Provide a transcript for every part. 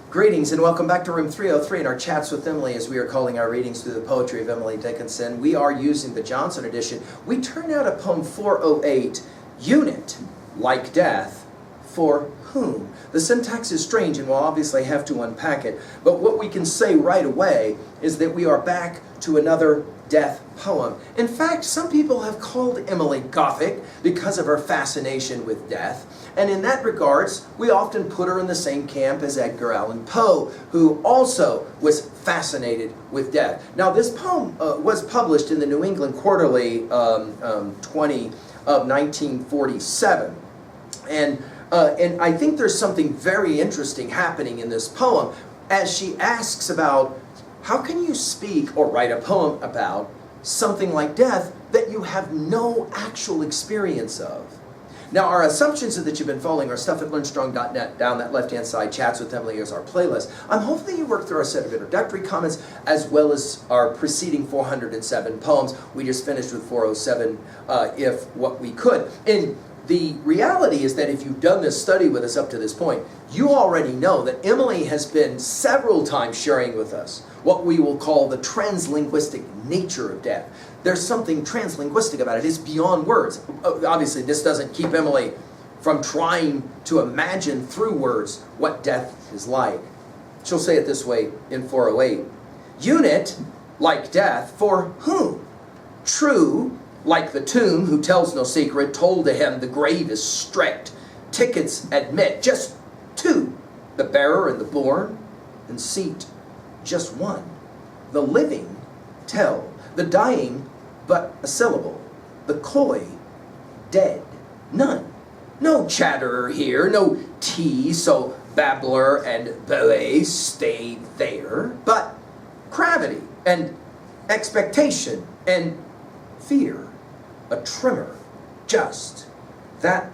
Greetings and welcome back to room 303 in our chats with Emily, as we are calling our readings through the poetry of Emily Dickinson. We are using the Johnson edition. We turned out a poem 408, Unit, Like Death, For Whom? The syntax is strange and we'll obviously have to unpack it, but what we can say right away is that we are back to another death poem. In fact, some people have called Emily Gothic because of her fascination with death, and in that regards, we often put her in the same camp as Edgar Allan Poe, who also was fascinated with death. Now, this poem was published in the New England Quarterly 20 of 1947, and I think there's something very interesting happening in this poem as she asks about how can you speak or write a poem about something like death that you have no actual experience of. Now, our assumptions are that you've been following our stuff at learnstrong.net. Down that left-hand side, Chats with Emily is our playlist. I'm hoping that you worked through our set of introductory comments as well as our preceding 407 poems. We just finished with 407, if what we could. And the reality is that if you've done this study with us up to this point, you already know that Emily has been several times sharing with us what we will call the translinguistic nature of death. There's something translinguistic about it. It's beyond words. Obviously, this doesn't keep Emily from trying to imagine through words what death is like. She'll say it this way in 408. Unit, like death, for whom? True, like the tomb, who tells no secret, told to him the grave is strict. Tickets admit just two, the bearer and the born, and seat just one. The living tell, the dying but a syllable, the coy dead, none. No chatterer here, no tease, so babbler and ballet stay there, but gravity and expectation and fear, a tremor, just that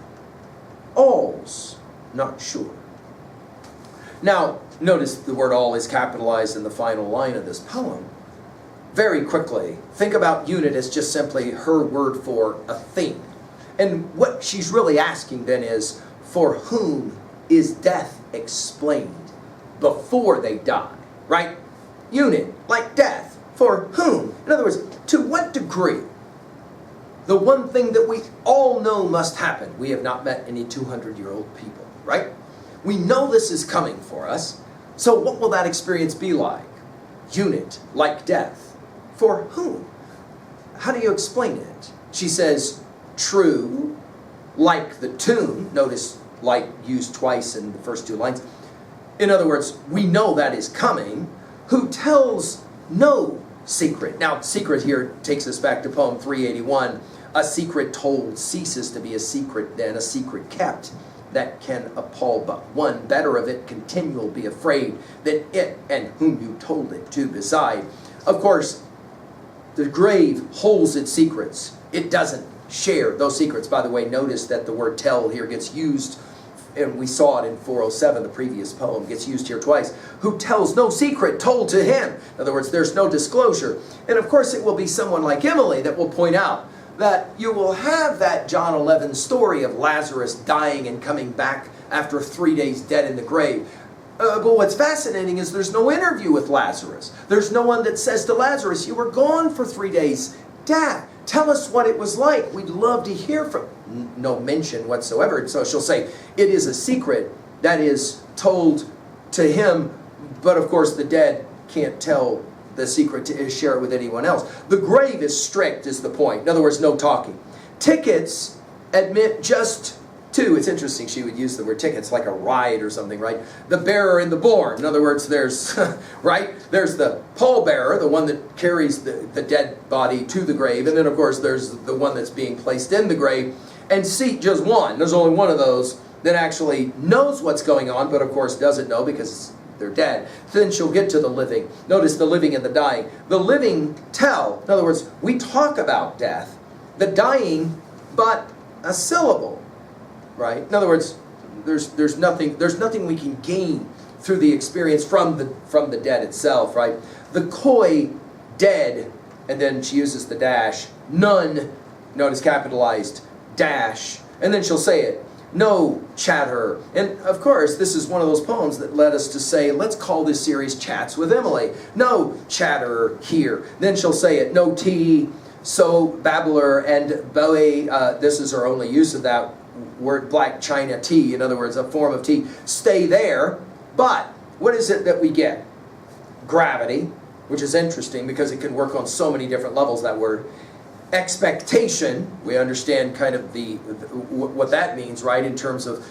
all's not sure. Now, notice the word all is capitalized in the final line of this poem. Very quickly, think about unit as just simply her word for a thing. And what she's really asking then is, for whom is death explained before they die, right? Unit, like death, for whom? In other words, to what degree? The one thing that we all know must happen. We have not met any 200-year-old people, right? We know this is coming for us. So what will that experience be like? Unit, like death. For whom? How do you explain it? She says, true, like the tomb. Notice like used twice in the first two lines. In other words, we know that is coming. Who tells no secret. Now, secret here takes us back to poem 381. A secret told ceases to be a secret, then a secret kept that can appall but one. Better of it continual be afraid than it and whom you told it to beside. Of course, the grave holds its secrets. It doesn't share those secrets. By the way, notice that the word tell here gets used, and we saw it in 407, the previous poem, gets used here twice. Who tells no secret told to him. In other words, there's no disclosure. And of course, it will be someone like Emily that will point out that you will have that John 11 story of Lazarus dying and coming back after 3 days dead in the grave. But what's fascinating is there's no interview with Lazarus. There's no one that says to Lazarus, you were gone for 3 days. Dad, tell us what it was like. We'd love to hear from... No mention whatsoever. And so she'll say, it is a secret that is told to him, but of course the dead can't tell the secret to share it with anyone else. The grave is strict is the point. In other words, no talking. Tickets admit just two. It's interesting she would use the word tickets like a ride or something, right? The bearer and the born. In other words, there's, right? There's the pallbearer, the one that carries the dead body to the grave. And then, of course, there's the one that's being placed in the grave. And seat just one. There's only one of those that actually knows what's going on, but of course doesn't know because they're dead. Then she'll get to the living. Notice the living and the dying. The living tell. In other words, we talk about death. The dying, but a syllable. Right? In other words, there's nothing we can gain through the experience from the dead itself, right? The coy dead, and then she uses the dash, none, notice capitalized, dash, and then she'll say it. no chatter. And of course, this is one of those poems that led us to say, let's call this series Chats with Emily. No chatter here. Then she'll say it, no tea, so babbler and belly. This is her only use of that word, black china tea, in other words, a form of tea. Stay there. But what is it that we get? Gravity, which is interesting because it can work on so many different levels, that word. Expectation, we understand kind of what that means, right, in terms of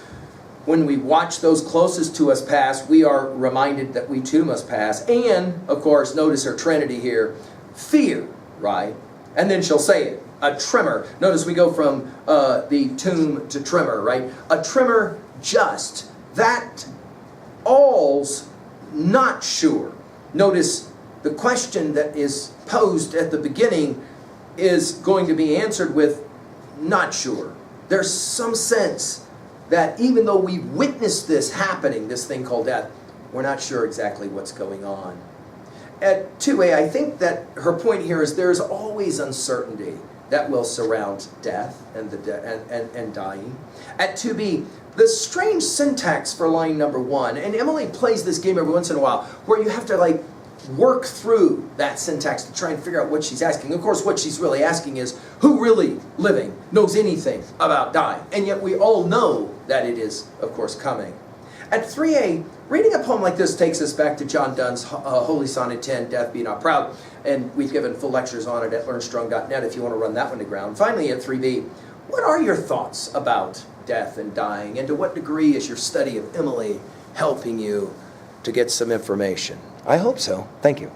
when we watch those closest to us pass, we are reminded that we too must pass. And, of course, notice her trinity here, fear, right? And then she'll say it, a tremor. Notice we go from the tomb to tremor, right? A tremor just, that all's not sure. Notice the question that is posed at the beginning is going to be answered with not sure. There's some sense that even though we witnessed this happening, this thing called death, we're not sure exactly what's going on. At 2a, I think that her point here is there's always uncertainty that will surround death and dying. At 2b, the strange syntax for line number 1, and Emily plays this game every once in a while, where you have to like work through that syntax to try and figure out what she's asking. Of course, what she's really asking is, who really living knows anything about dying? And yet we all know that it is, of course, coming. At 3a, reading a poem like this takes us back to John Donne's Holy Sonnet 10, Death Be Not Proud, and we've given full lectures on it at learnstrong.net if you want to run that one to ground. Finally, at 3b, what are your thoughts about death and dying, and to what degree is your study of Emily helping you to get some information? I hope so. Thank you.